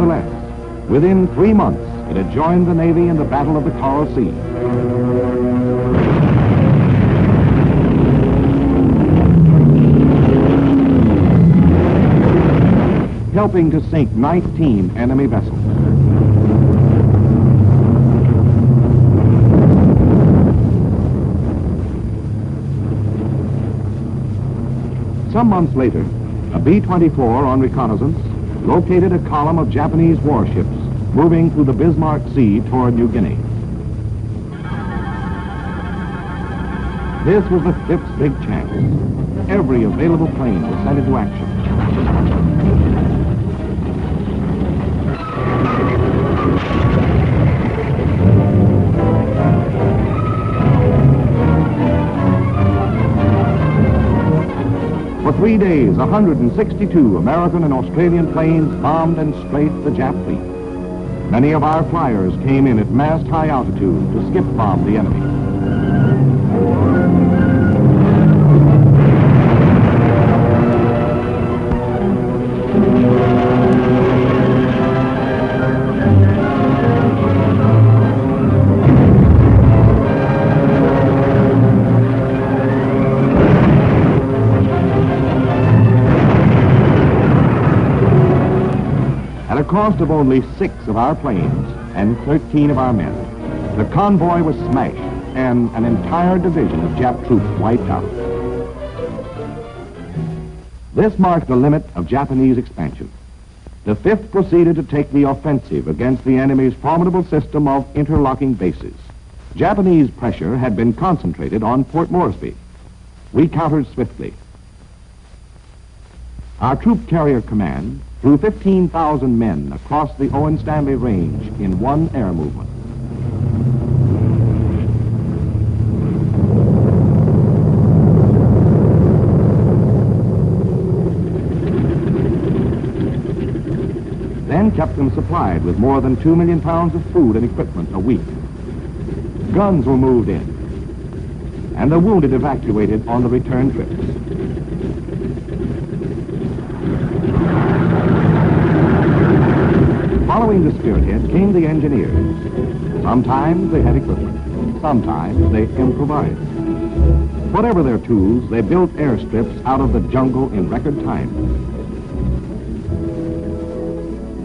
Nevertheless, within 3 months, it had joined the Navy in the Battle of the Coral Sea. Helping to sink 19 enemy vessels. Some months later, a B-24 on reconnaissance located a column of Japanese warships moving through the Bismarck Sea toward New Guinea. This was the 5th big chance. Every available plane was sent into action. For 3 days, 162 American and Australian planes bombed and strafed the Jap fleet. Many of our flyers came in at mast-high altitude to skip-bomb the enemy. At a cost of only 6 of our planes and 13 of our men, the convoy was smashed and an entire division of Jap troops wiped out. This marked the limit of Japanese expansion. The 5th proceeded to take the offensive against the enemy's formidable system of interlocking bases. Japanese pressure had been concentrated on Port Moresby. We countered swiftly. Our Troop Carrier Command flew 15,000 men across the Owen Stanley Range in one air movement. Then kept them supplied with more than 2 million pounds of food and equipment a week. Guns were moved in, and the wounded evacuated on the return trips. Following the spearhead came the engineers. Sometimes they had equipment, sometimes they improvised. Whatever their tools, they built airstrips out of the jungle in record time.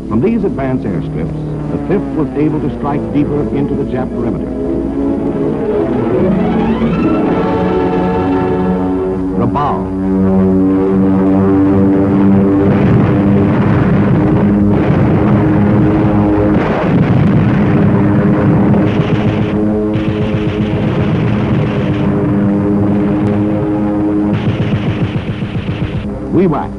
From these advanced airstrips, the 5th was able to strike deeper into the Jap perimeter. Rabaul. WWII.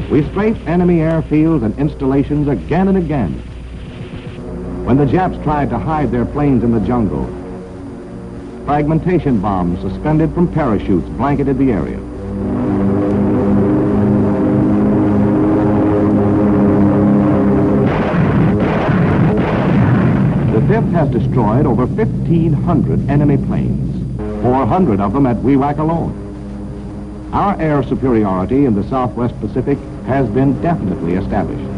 We strafed enemy airfields and installations again and again. When the Japs tried to hide their planes in the jungle, fragmentation bombs suspended from parachutes blanketed the area. The 5th has destroyed over 1,500 enemy planes, 400 of them at WWII alone. Our air superiority in the Southwest Pacific has been definitely established.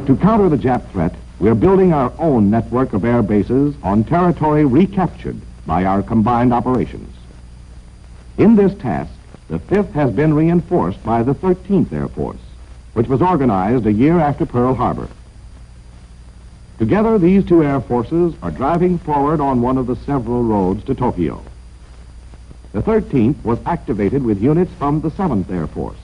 To counter the Jap threat, we're building our own network of air bases on territory recaptured by our combined operations. In this task, the 5th has been reinforced by the 13th Air Force, which was organized a year after Pearl Harbor. Together, these two air forces are driving forward on one of the several roads to Tokyo. The 13th was activated with units from the 7th Air Force.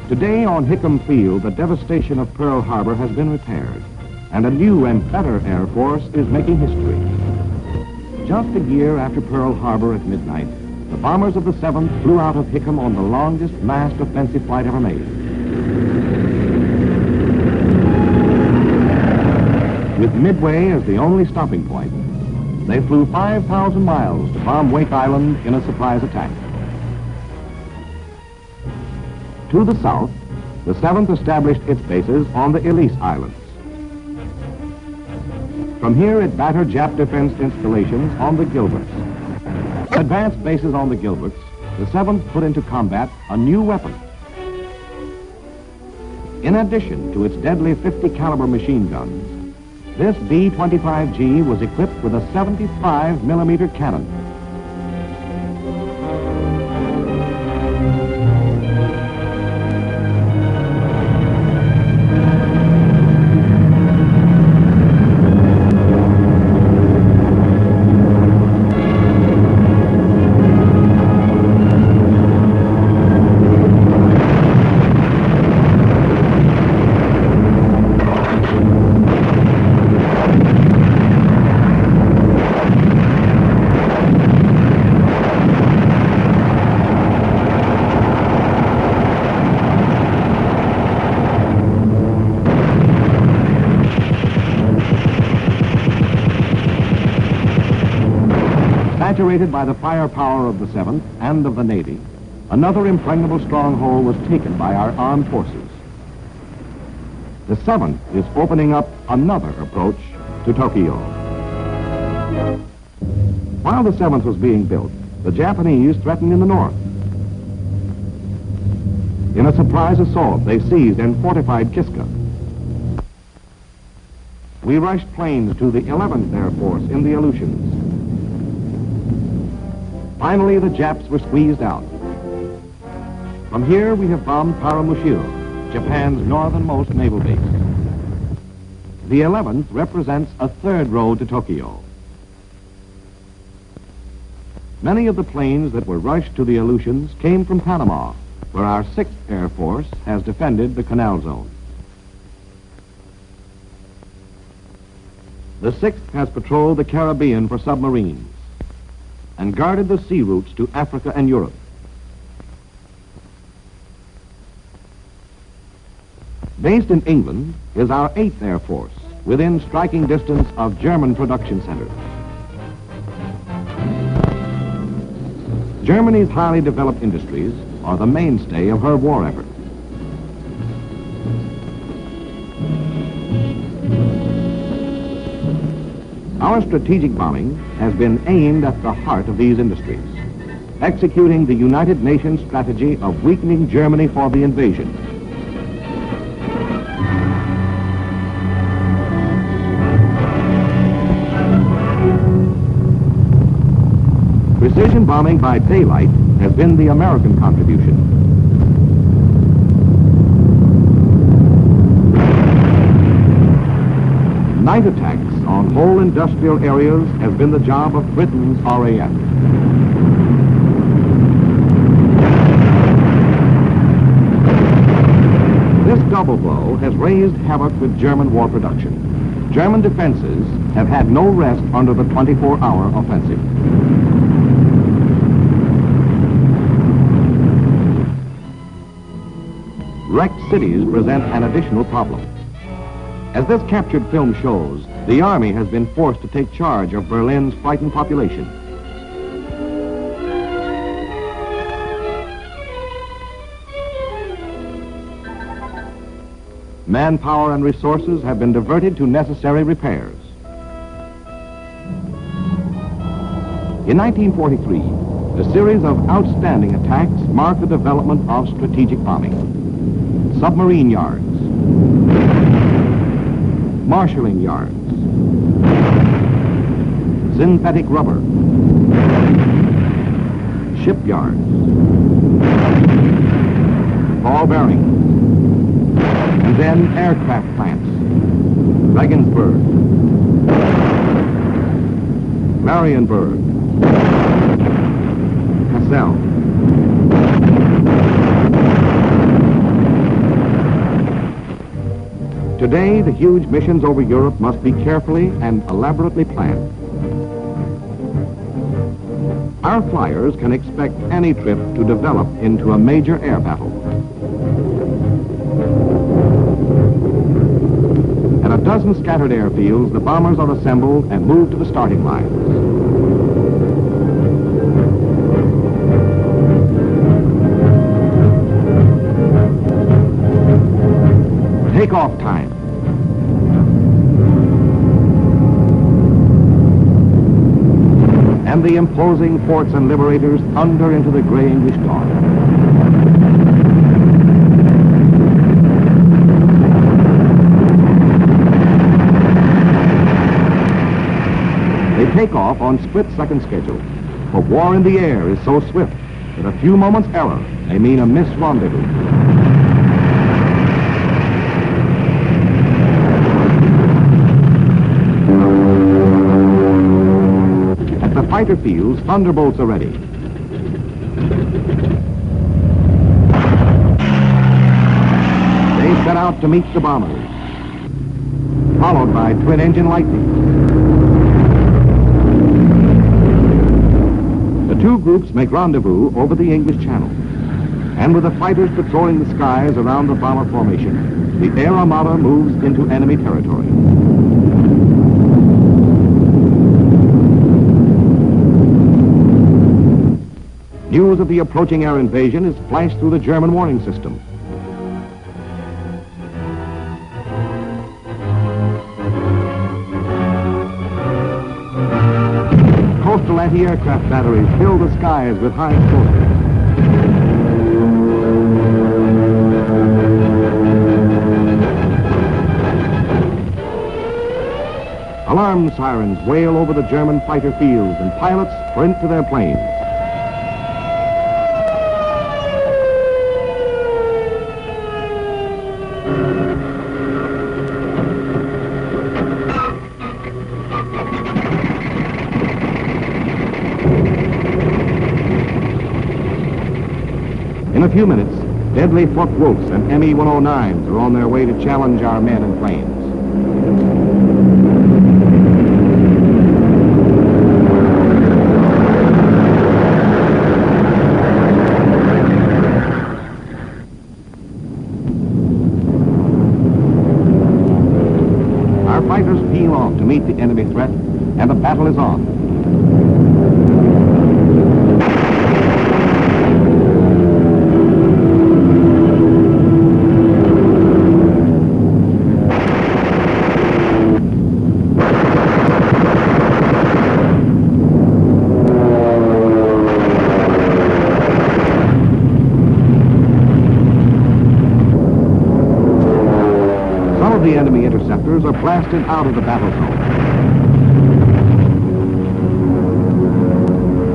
Today on Hickam Field, the devastation of Pearl Harbor has been repaired, and a new and better Air Force is making history. Just a year after Pearl Harbor at midnight, the bombers of the 7th flew out of Hickam on the longest massed offensive flight ever made. With Midway as the only stopping point, they flew 5,000 miles to bomb Wake Island in a surprise attack. To the south, the 7th established its bases on the Ellice Islands. From here, it battered Jap defense installations on the Gilberts. Advanced bases on the Gilberts the 7th put into combat a new weapon. In addition to its deadly 50 caliber machine guns, this B-25G was equipped with a 75 millimeter cannon. Saturated by the firepower of the 7th and of the Navy, another impregnable stronghold was taken by our armed forces. The 7th is opening up another approach to Tokyo. While the 7th was being built, the Japanese threatened in the north. In a surprise assault, they seized and fortified Kiska. We rushed planes to the 11th Air Force in the Aleutians. Finally, the Japs were squeezed out. From here, we have bombed Paramushiro, Japan's northernmost naval base. The 11th represents a third road to Tokyo. Many of the planes that were rushed to the Aleutians came from Panama, where our 6th Air Force has defended the Canal Zone. The 6th has patrolled the Caribbean for submarines and guarded the sea routes to Africa and Europe. Based in England is our 8th Air Force, within striking distance of German production centers. Germany's highly developed industries are the mainstay of her war effort. Our strategic bombing has been aimed at the heart of these industries, executing the United Nations strategy of weakening Germany for the invasion. Precision bombing by daylight has been the American contribution. Night attacks on whole industrial areas has been the job of Britain's RAF. This double blow has raised havoc with German war production. German defenses have had no rest under the 24-hour offensive. Wrecked cities present an additional problem. As this captured film shows, the Army has been forced to take charge of Berlin's frightened population. Manpower and resources have been diverted to necessary repairs. In 1943, a series of outstanding attacks marked the development of strategic bombing. Submarine yards, marshalling yards, synthetic rubber, shipyards, ball bearings, and then aircraft plants. Regensburg, Marienburg, Kassel. Today, the huge missions over Europe must be carefully and elaborately planned. Our flyers can expect any trip to develop into a major air battle. At a dozen scattered airfields, the bombers are assembled and moved to the starting lines. Takeoff time. and the imposing forts and liberators thunder into the gray English dawn. They take off on split-second schedule, but war in the air is so swift that a few moments' error may mean a missed rendezvous. At the fighter fields, thunderbolts are ready. They set out to meet the bombers, followed by twin-engine lightning. The two groups make rendezvous over the English Channel, and with the fighters patrolling the skies around the bomber formation, the Air Armada moves into enemy territory. News of the approaching air invasion is flashed through the German warning system. Coastal anti-aircraft batteries fill the skies with high explosives. Alarm sirens wail over the German fighter fields and pilots sprint to their planes. In a few minutes, deadly Focke-Wulfs and Me-109s are on their way to challenge our men and planes. Our fighters peel off to meet the enemy threat, and the battle is on. The enemy interceptors are blasted out of the battle zone.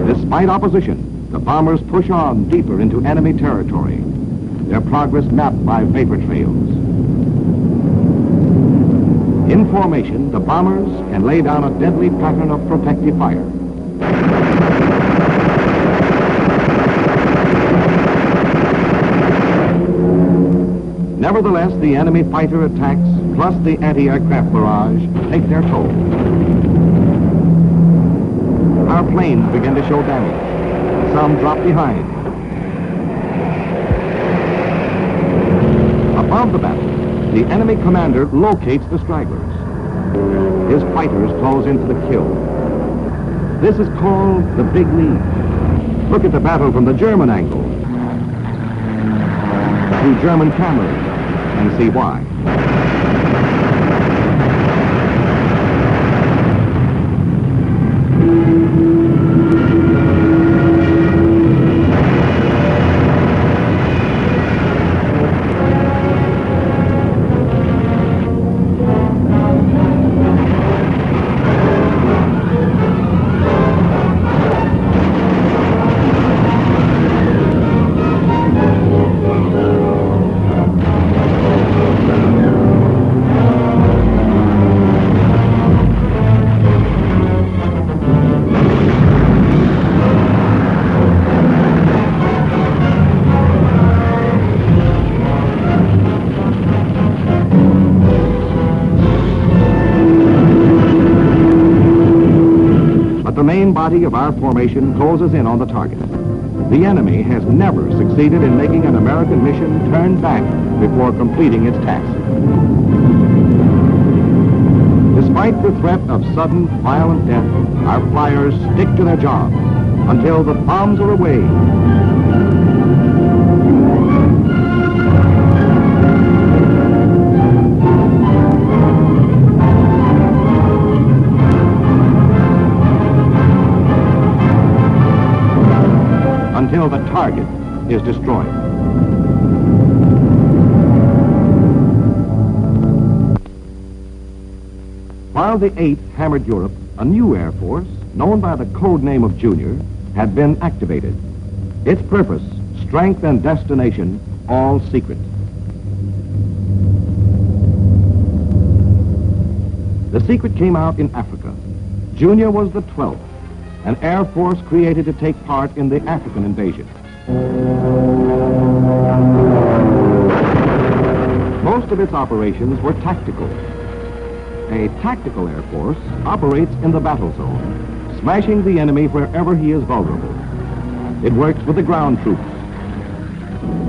Despite opposition, the bombers push on deeper into enemy territory, their progress mapped by vapor trails. In formation, the bombers can lay down a deadly pattern of protective fire. Nevertheless, the enemy fighter attacks, plus the anti-aircraft barrage, take their toll. Our planes begin to show damage. Some drop behind. Above the battle, the enemy commander locates the stragglers. His fighters close into the kill. This is called the Big Lead. Look at the battle from the German angle, through German cameras, and see why. The main body of our formation closes in on the target. The enemy has never succeeded in making an American mission turn back before completing its task. Despite the threat of sudden, violent death, our flyers stick to their job until the bombs are away. until the target is destroyed. While the 8th hammered Europe, a new Air Force, known by the code name of Junior, had been activated. Its purpose, strength and destination, all secret. The secret came out in Africa. Junior was the 12th, an Air Force created to take part in the African invasion. Most of its operations were tactical. A tactical Air Force operates in the battle zone, smashing the enemy wherever he is vulnerable. It works with the ground troops,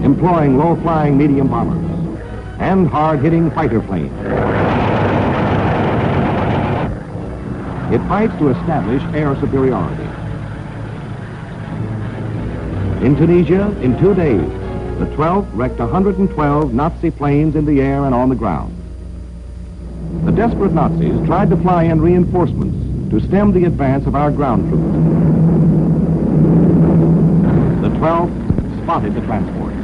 employing low-flying medium bombers and hard-hitting fighter planes. It fights to establish air superiority. In Tunisia, in 2 days, the 12th wrecked 112 Nazi planes in the air and on the ground. The desperate Nazis tried to fly in reinforcements to stem the advance of our ground troops. The 12th spotted the transports.